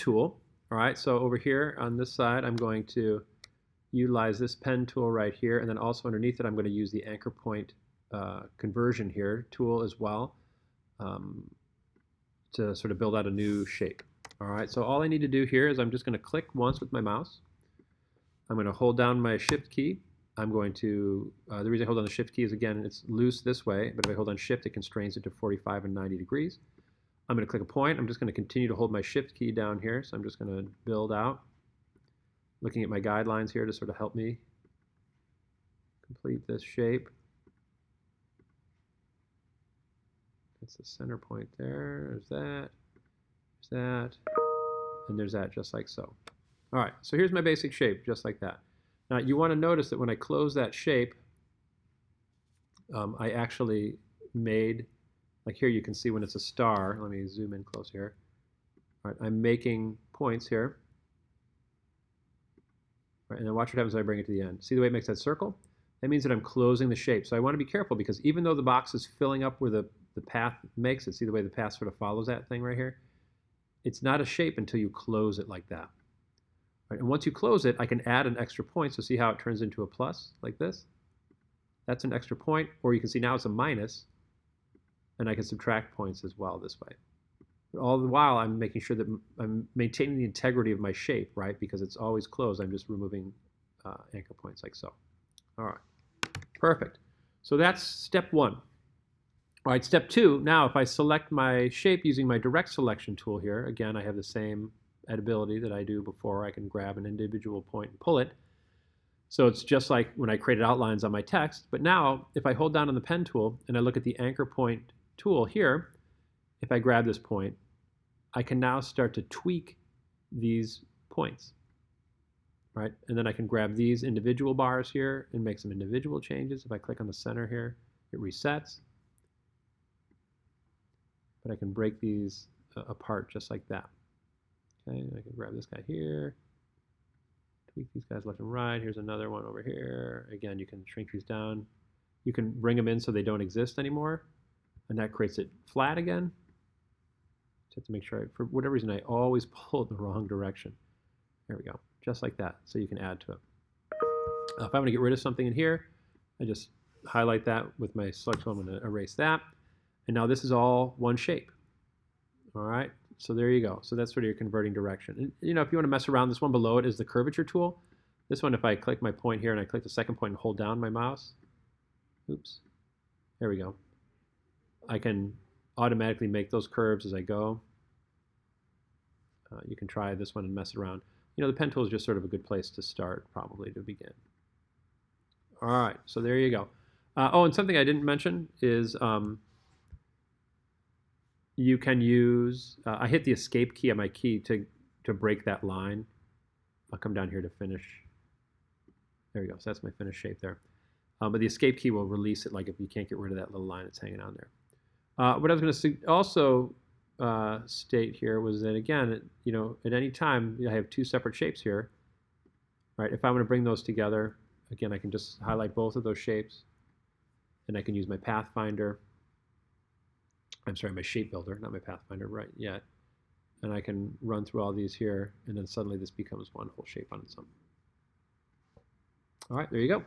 tool. All right, so over here on this side, I'm going to utilize this pen tool right here, and then also underneath it, I'm going to use the anchor point conversion here tool as well um, to sort of build out a new shape. All right, so all I need to do here is I'm just going to click once with my mouse. I'm going to hold down my shift key. I'm going to, the reason I hold down the shift key is, again, it's loose this way, but if I hold on shift, it constrains it to 45 and 90 degrees. I'm going to click a point. I'm just going to continue to hold my shift key down here. So I'm just going to build out, looking at my guidelines here to sort of help me complete this shape. That's the center point there. There's that. There's that. And there's that, just like so. All right, so here's my basic shape, just like that. Now, you want to notice that when I close that shape, I actually made, like here you can see when it's a star. Let me zoom in close here. All right, I'm making points here. All right, and then watch what happens when I bring it to the end. See the way it makes that circle? That means that I'm closing the shape. So I want to be careful because even though the box is filling up where the path makes it, see the way the path sort of follows that thing right here? It's not a shape until you close it like that. Right, and once you close it, I can add an extra point. So see how it turns into a plus like this? That's an extra point, or you can see now it's a minus, and I can subtract points as well this way. But all the while, I'm making sure that I'm maintaining the integrity of my shape, right? Because it's always closed. I'm just removing anchor points like so. All right, perfect. So that's step one. All right, step two, now if I select my shape using my direct selection tool here, again, I have the same ability that I do before. I can grab an individual point and pull it. So it's just like when I created outlines on my text. But now, if I hold down on the pen tool and I look at the anchor point tool here, if I grab this point, I can now start to tweak these points, right? And then I can grab these individual bars here and make some individual changes. If I click on the center here, it resets. But I can break these apart just like that. Okay, I can grab this guy here, tweak these guys left and right. Here's another one over here. Again, you can shrink these down. You can bring them in so they don't exist anymore, and that creates it flat again. Just have to make sure, for whatever reason, I always pull it in the wrong direction. There we go, just like that, so you can add to it. If I want to get rid of something in here, I just highlight that with my select tool. I'm going to erase that. And now this is all one shape. All right, so there you go. So that's sort of your converting direction. And you know, if you want to mess around, this one below it is the curvature tool. This one, if I click my point here and I click the second point and hold down my mouse, oops, there we go. I can automatically make those curves as I go. You can try this one and mess around. You know, the pen tool is just sort of a good place to start, probably, to begin. All right, so there you go. Oh, and something I didn't mention is you can use, I hit the escape key on my key to break that line. I'll come down here to finish. There we go, so that's my finished shape there. But the escape key will release it, like if you can't get rid of that little line that's hanging on there. What I was going to also state here was that, again, you know, at any time, I have two separate shapes here. Right? If I want to bring those together, again, I can just highlight both of those shapes, and I can use my Pathfinder. I'm sorry, my shape builder, not my Pathfinder right yet. And I can run through all these here, and then suddenly this becomes one whole shape on its own. All right, there you go.